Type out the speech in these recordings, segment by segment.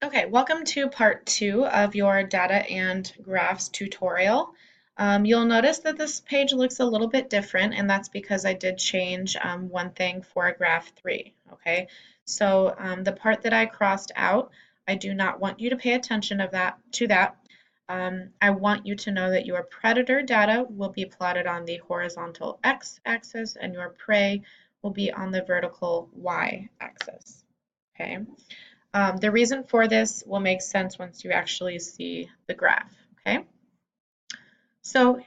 Okay, welcome to part 2 of your data and graphs tutorial. You'll notice that this page looks a little bit different, and that's because I did change one thing for graph 3. Okay, so the part that I crossed out, I do not want you to pay attention to that. I want you to know that your predator data will be plotted on the horizontal x-axis and your prey will be on the vertical y-axis. Okay. The reason for this will make sense once you actually see the graph, okay? So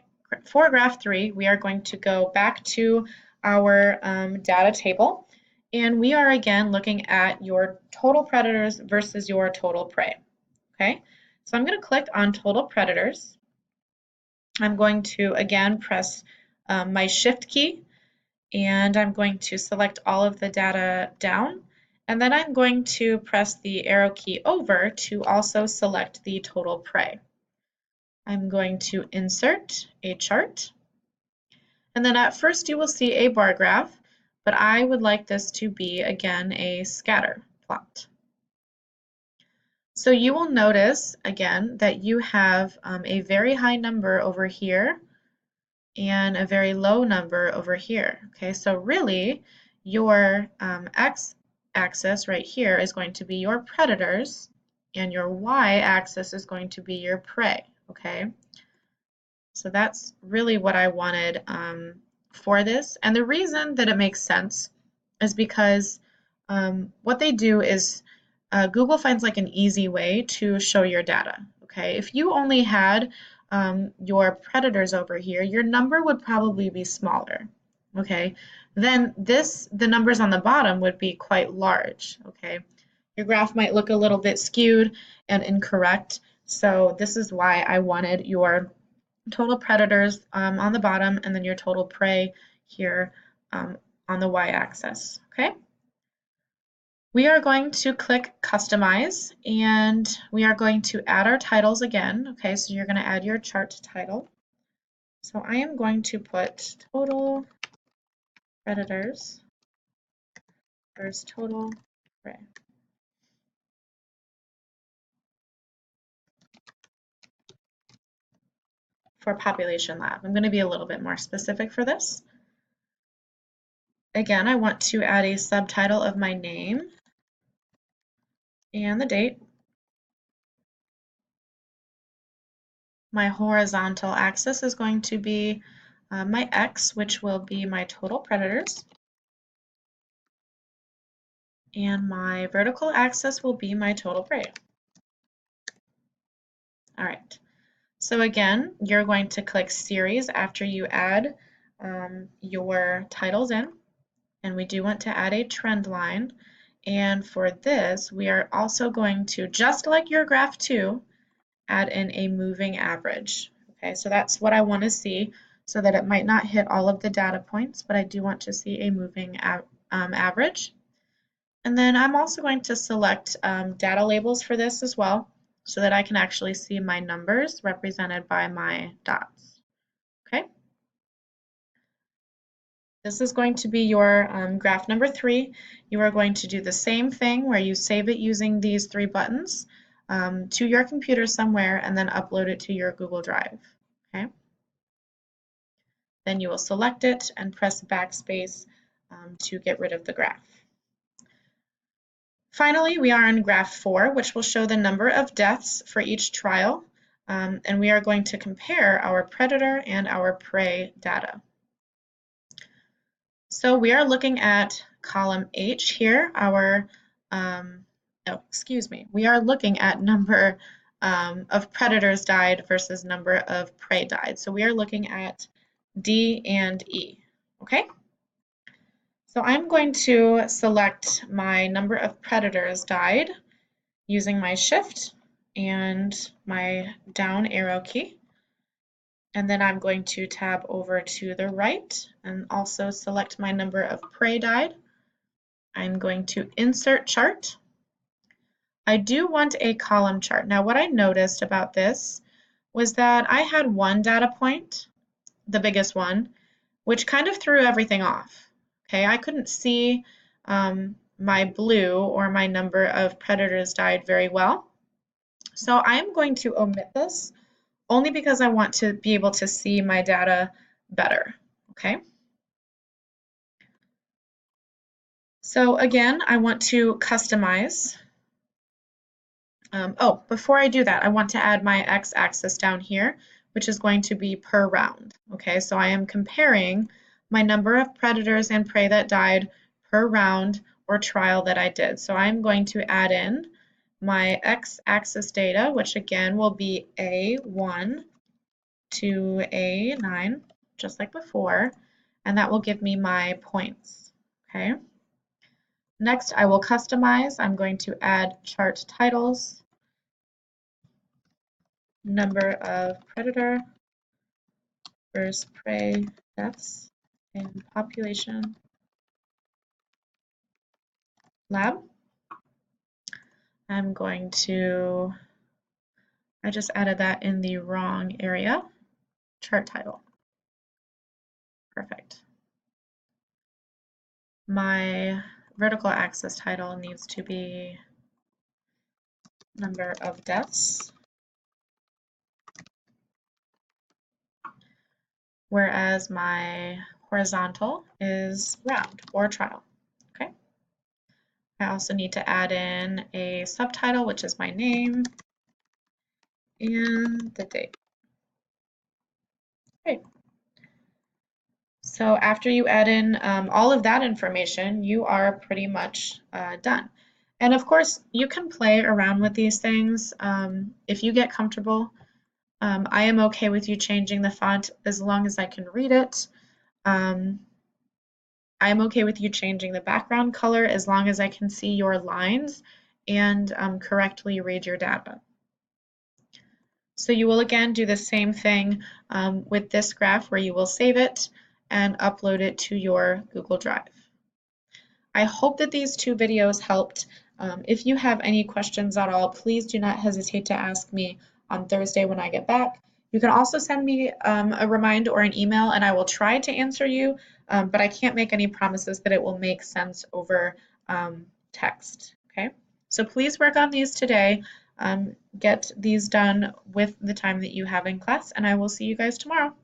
for graph 3, we are going to go back to our data table, and we are again looking at your total predators versus your total prey, okay? So I'm going to click on total predators. I'm going to again press my shift key, and I'm going to select all of the data down, and then I'm going to press the arrow key over to also select the total prey. I'm going to insert a chart, and then at first you will see a bar graph, but I would like this to be again a scatter plot. So you will notice again that you have a very high number over here and a very low number over here. Okay, so really your x-axis right here is going to be your predators and your y-axis is going to be your prey. Okay, so that's really what I wanted for this. And the reason that it makes sense is because what they do is Google finds like an easy way to show your data. Okay, if you only had your predators over here, your number would probably be smaller. Okay, then the numbers on the bottom would be quite large. Okay, your graph might look a little bit skewed and incorrect. So this is why I wanted your total predators on the bottom and then your total prey here on the y-axis. Okay. We are going to click Customize, and we are going to add our titles again. Okay, so you're going to add your chart title. So I am going to put total predators versus total prey. For Population Lab. I'm going to be a little bit more specific for this. Again, I want to add a subtitle of my name and the date. My horizontal axis is going to be my X, which will be my total predators. And my vertical axis will be my total prey. All right. So again, you're going to click Series after you add your titles in. And we do want to add a trend line. And for this, we are also going to, just like your graph 2, add in a moving average. Okay, so that's what I want to see so that it might not hit all of the data points, but I do want to see a moving average. And then I'm also going to select data labels for this as well so that I can actually see my numbers represented by my dots. Okay. This is going to be your graph number 3. You are going to do the same thing where you save it using these 3 buttons to your computer somewhere and then upload it to your Google Drive. Okay. Then you will select it and press backspace to get rid of the graph. Finally, we are on graph 4, which will show the number of deaths for each trial, and we are going to compare our predator and our prey data. So we are looking at column H here, we are looking at number of predators died versus number of prey died. So we are looking at D and E, okay? So I'm going to select my number of predators died using my shift and my down arrow key. And then I'm going to tab over to the right and also select my number of prey died. I'm going to insert chart. I do want a column chart. Now what I noticed about this was that I had one data point, the biggest one, which kind of threw everything off. Okay, I couldn't see my blue, or my number of predators died, very well. So I'm going to omit this only because I want to be able to see my data better, okay? So again, I want to customize. Oh, before I do that, I want to add my x-axis down here, which is going to be per round. Okay, so I am comparing my number of predators and prey that died per round or trial that I did. So I'm going to add in my x-axis data, which again will be A1 to A9, just like before, and that will give me my points. Okay. Next, I will customize. I'm going to add chart titles, number of predator versus prey deaths in population lab. I'm going to, I just added that in the wrong area, chart title. Perfect. My vertical axis title needs to be number of deaths, whereas my horizontal is round or trial. Okay. I also need to add in a subtitle, which is my name and the date. Okay. So after you add in all of that information, you are pretty much done. And of course, you can play around with these things if you get comfortable. I am okay with you changing the font as long as I can read it. I'm okay with you changing the background color as long as I can see your lines and correctly read your data. So you will again do the same thing with this graph, where you will save it and upload it to your Google Drive. I hope that these two videos helped. If you have any questions at all, please do not hesitate to ask me on Thursday when I get back. You can also send me a reminder or an email, and I will try to answer you, but I can't make any promises that it will make sense over text. Okay, so please work on these today. Get these done with the time that you have in class, and I will see you guys tomorrow.